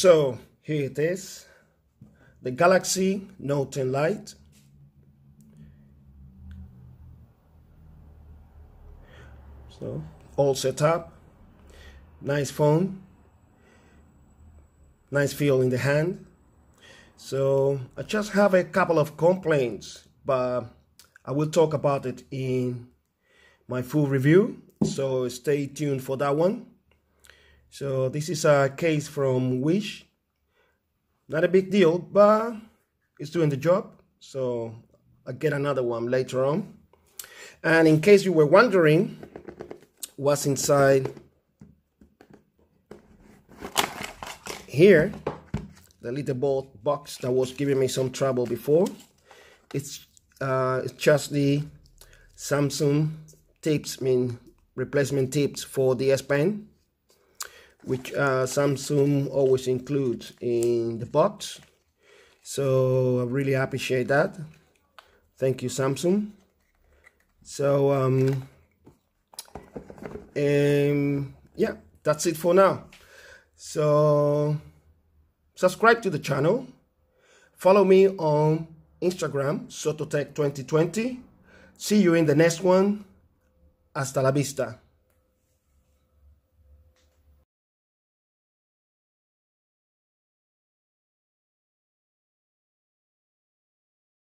So here it is, the Galaxy Note 10 Lite. So all set up, nice phone, nice feel in the hand. So I just have a couple of complaints, but I will talk about it in my full review, so stay tuned for that one. So this is a case from Wish. Not a big deal, but it's doing the job. So I'll get another one later on. And in case you were wondering what's inside here, the little box that was giving me some trouble before, it's just the Samsung tips, replacement tips for the S Pen, which Samsung always includes in the box. So I really appreciate that. Thank you, Samsung. So yeah, that's it for now. So subscribe to the channel, follow me on Instagram, Soto-Tek 2020. See you in the next one. Hasta la vista.